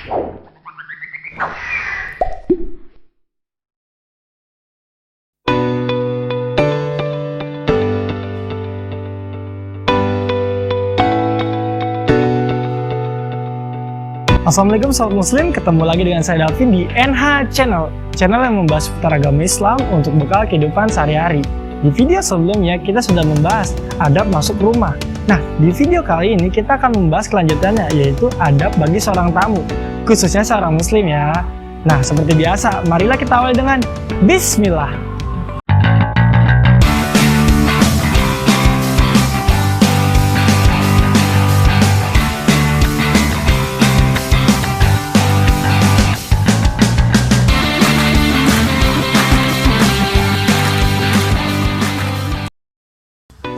Assalamualaikum Sobat Muslim, ketemu lagi dengan saya Davin di NH Channel yang membahas seputar agama Islam untuk bekal kehidupan sehari-hari. Di video sebelumnya kita sudah membahas adab masuk rumah. Nah, di video kali ini kita akan membahas kelanjutannya, yaitu adab bagi seorang tamu, khususnya seorang Muslim ya. Nah, seperti biasa, marilah kita awali dengan Bismillah.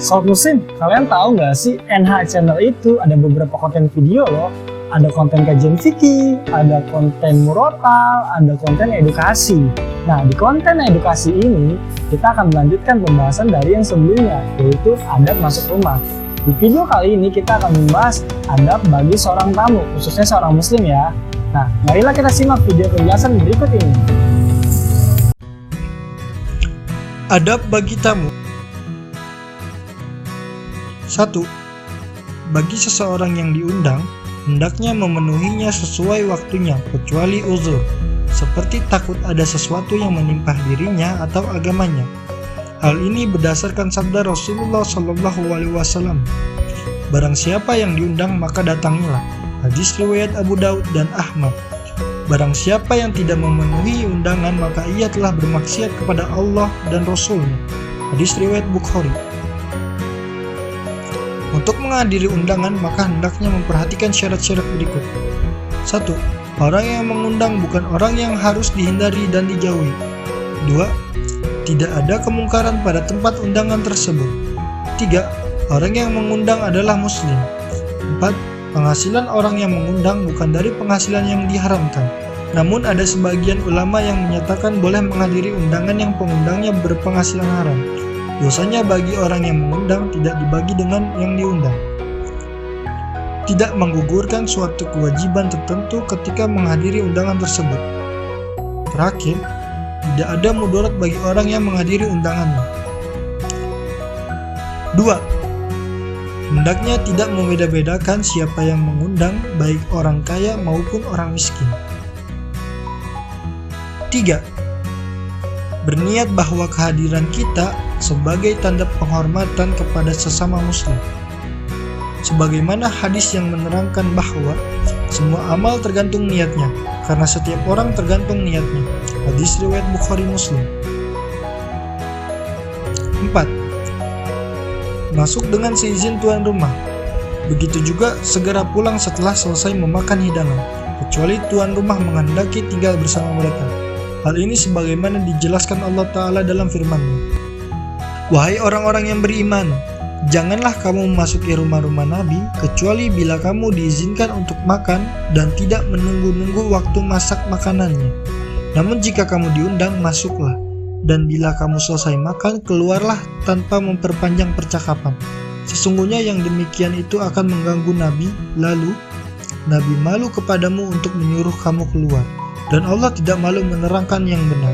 Sobat Muslim, kalian tahu nggak sih NH Channel itu ada beberapa konten video loh. Ada konten kajian fikih, ada konten murotal, ada konten edukasi. Nah, di konten edukasi ini kita akan melanjutkan pembahasan dari yang sebelumnya, yaitu adab masuk rumah. Di video kali ini kita akan membahas adab bagi seorang tamu, khususnya seorang Muslim ya. Nah, marilah kita simak video penjelasan berikut ini. Adab bagi tamu. 1. Bagi seseorang yang diundang, hendaknya memenuhinya sesuai waktunya kecuali uzur, seperti takut ada sesuatu yang menimpa dirinya atau agamanya. Hal ini berdasarkan sabda Rasulullah SAW. Barang siapa yang diundang maka datangilah. Hadis riwayat Abu Daud dan Ahmad. Barang siapa yang tidak memenuhi undangan maka ia telah bermaksiat kepada Allah dan Rasulnya. Hadis riwayat Bukhari. Untuk menghadiri undangan, maka hendaknya memperhatikan syarat-syarat berikut. 1. Orang yang mengundang bukan orang yang harus dihindari dan dijauhi. 2. Tidak ada kemungkaran pada tempat undangan tersebut. 3. Orang yang mengundang adalah Muslim. 4. Penghasilan orang yang mengundang bukan dari penghasilan yang diharamkan. Namun ada sebagian ulama yang menyatakan boleh menghadiri undangan yang pengundangnya berpenghasilan haram. Dosanya bagi orang yang mengundang tidak dibagi dengan yang diundang. Tidak menggugurkan suatu kewajiban tertentu ketika menghadiri undangan tersebut. Terakhir, tidak ada mudarat bagi orang yang menghadiri undangannya. 2. Hendaknya tidak membeda-bedakan siapa yang mengundang, baik orang kaya maupun orang miskin. 3. Berniat bahwa kehadiran kita sebagai tanda penghormatan kepada sesama Muslim. Sebagaimana hadis yang menerangkan bahwa semua amal tergantung niatnya, karena setiap orang tergantung niatnya. Hadis riwayat Bukhari Muslim. 4. Masuk dengan seizin tuan rumah. Begitu juga segera pulang setelah selesai memakan hidangan, kecuali tuan rumah menghendaki tinggal bersama mereka. Hal ini sebagaimana dijelaskan Allah Ta'ala dalam firman-Nya. Wahai orang-orang yang beriman, janganlah kamu memasuki rumah-rumah Nabi kecuali bila kamu diizinkan untuk makan dan tidak menunggu-nunggu waktu masak makanannya. Namun jika kamu diundang, masuklah. Dan bila kamu selesai makan, keluarlah tanpa memperpanjang percakapan. Sesungguhnya yang demikian itu akan mengganggu Nabi, lalu Nabi malu kepadamu untuk menyuruh kamu keluar. Dan Allah tidak malu menerangkan yang benar.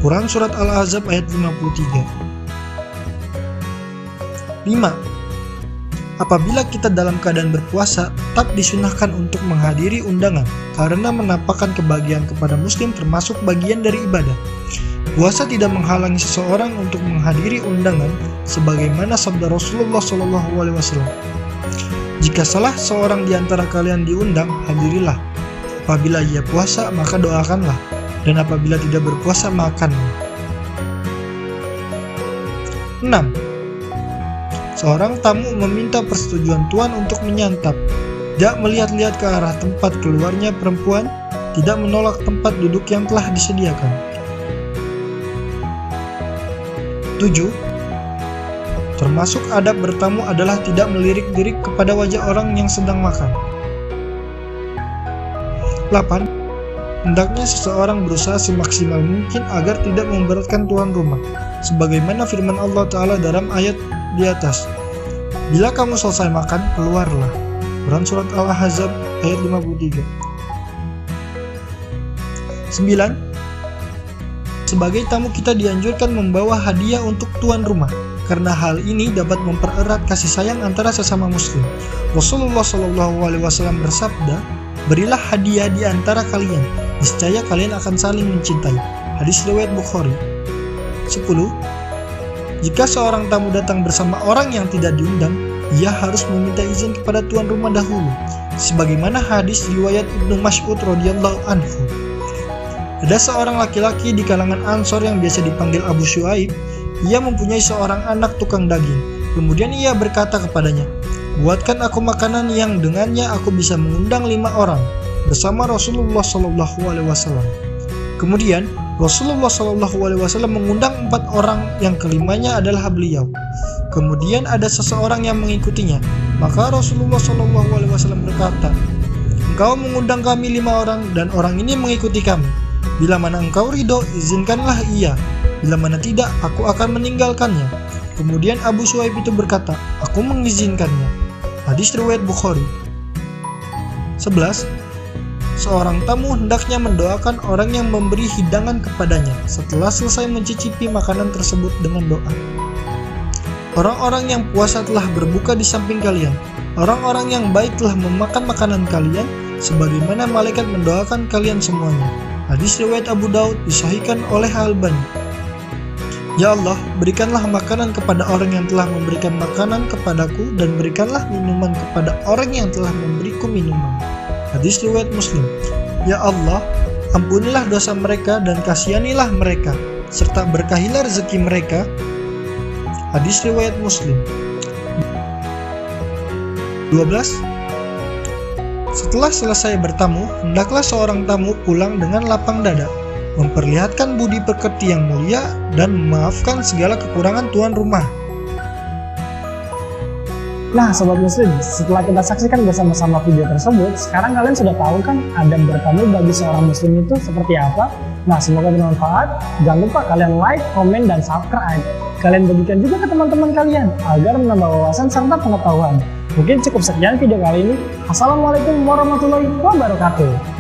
Quran Surat Al-Ahzab ayat 53. 5. Apabila kita dalam keadaan berpuasa, tetap disunahkan untuk menghadiri undangan, karena menampakkan kebahagiaan kepada Muslim termasuk bagian dari ibadah. Puasa tidak menghalangi seseorang untuk menghadiri undangan, sebagaimana sabda Rasulullah SAW. Jika salah seorang di antara kalian diundang, hadirilah. Apabila ia puasa, maka doakanlah, dan apabila tidak berpuasa, makanlah. 6. Seorang tamu meminta persetujuan tuan untuk menyantap, tidak melihat-lihat ke arah tempat keluarnya perempuan, tidak menolak tempat duduk yang telah disediakan. 7. Termasuk adab bertamu adalah tidak melirik-lirik kepada wajah orang yang sedang makan. 8. Hendaknya seseorang berusaha semaksimal mungkin agar tidak memberatkan tuan rumah, sebagaimana firman Allah Ta'ala dalam ayat di atas. Bila kamu selesai makan, keluarlah. Quran Surat Al-Ahzab ayat 53. 9. Sebagai tamu kita dianjurkan membawa hadiah untuk tuan rumah, karena hal ini dapat mempererat kasih sayang antara sesama muslim. Rasulullah SAW bersabda, "Berilah hadiah di antara kalian, niscaya kalian akan saling mencintai." Hadis riwayat Bukhari. 10. Jika seorang tamu datang bersama orang yang tidak diundang, ia harus meminta izin kepada tuan rumah dahulu, sebagaimana hadis riwayat Ibnu Mas'ud radhiyallahu anhu. Ada seorang laki-laki di kalangan Ansor yang biasa dipanggil Abu Syuaib. Ia mempunyai seorang anak tukang daging. Kemudian ia berkata kepadanya, "Buatkan aku makanan yang dengannya aku bisa mengundang 5 orang bersama Rasulullah SAW." Kemudian Rasulullah SAW mengundang 4 orang, yang kelimanya adalah beliau. Kemudian ada seseorang yang mengikutinya. Maka Rasulullah SAW berkata, "Engkau mengundang kami 5 orang dan orang ini mengikuti kami. Bila mana engkau ridho, izinkanlah ia. Bila mana tidak, aku akan meninggalkannya." Kemudian Abu Syuaib itu berkata, "Aku mengizinkannya." Hadis riwayat Bukhari. 11. Seorang tamu hendaknya mendoakan orang yang memberi hidangan kepadanya setelah selesai mencicipi makanan tersebut dengan doa. Orang-orang yang puasa telah berbuka di samping kalian. Orang-orang yang baik telah memakan makanan kalian, sebagaimana malaikat mendoakan kalian semuanya. Hadis riwayat Abu Daud, disahihkan oleh Al-Albani. Ya Allah, berikanlah makanan kepada orang yang telah memberikan makanan kepadaku, dan berikanlah minuman kepada orang yang telah memberiku minuman. Hadis riwayat Muslim. Ya Allah, ampunilah dosa mereka dan kasihanilah mereka, serta berkahilah rezeki mereka. Hadis riwayat Muslim. 12. Setelah selesai bertamu, hendaklah seorang tamu pulang dengan lapang dada, memperlihatkan budi pekerti yang mulia, dan memaafkan segala kekurangan tuan rumah. Nah Sobat Muslim, setelah kita saksikan bersama-sama video tersebut, sekarang kalian sudah tahu kan adab bertamu bagi seorang muslim itu seperti apa? Nah semoga bermanfaat. Jangan lupa kalian like, komen, dan subscribe. Kalian bagikan juga ke teman-teman kalian agar menambah wawasan serta pengetahuan. Mungkin cukup sekian video kali ini. Assalamualaikum warahmatullahi wabarakatuh.